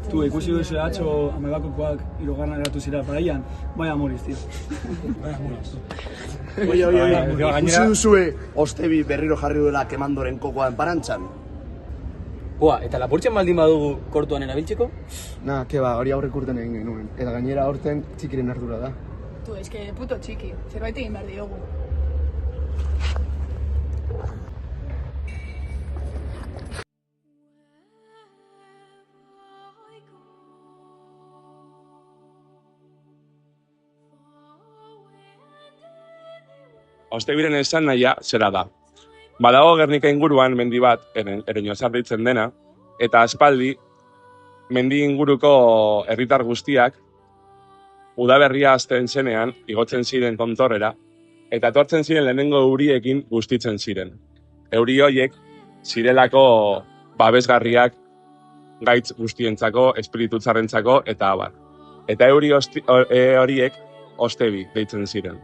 Tu, ikusi duzu atxo Amebakokoak hirugarren eratu zira paraian, bai amoriz, tio. Ikusi duzue Ostebi berriro jarri duela kemandoren kokoa enparantzan? Boa, eta lapurtzen baldin badugu kortuan erabiltzeko? Na, keba, hori aurrek urten egin genuen. Eta gainera aurten txikiren ardura da. Tu, eske puto txiki, zerbait egin behar diogu. Ostebiren esan nahia zera da. Badago Gernika inguruan mendi bat, Ereñozar deitzen dena, eta aspaldi mendi inguruko herritar guztiak udaberria hasten zenean igotzen ziren tontorrera, eta etortzen ziren lehenengo euriekin bustitzen ziren. Euri horiek zirelako babesgarriak gaitz guztientzako, espiritutzarrentzako eta abar. Eta euri horiek Ostebi deitzen ziren.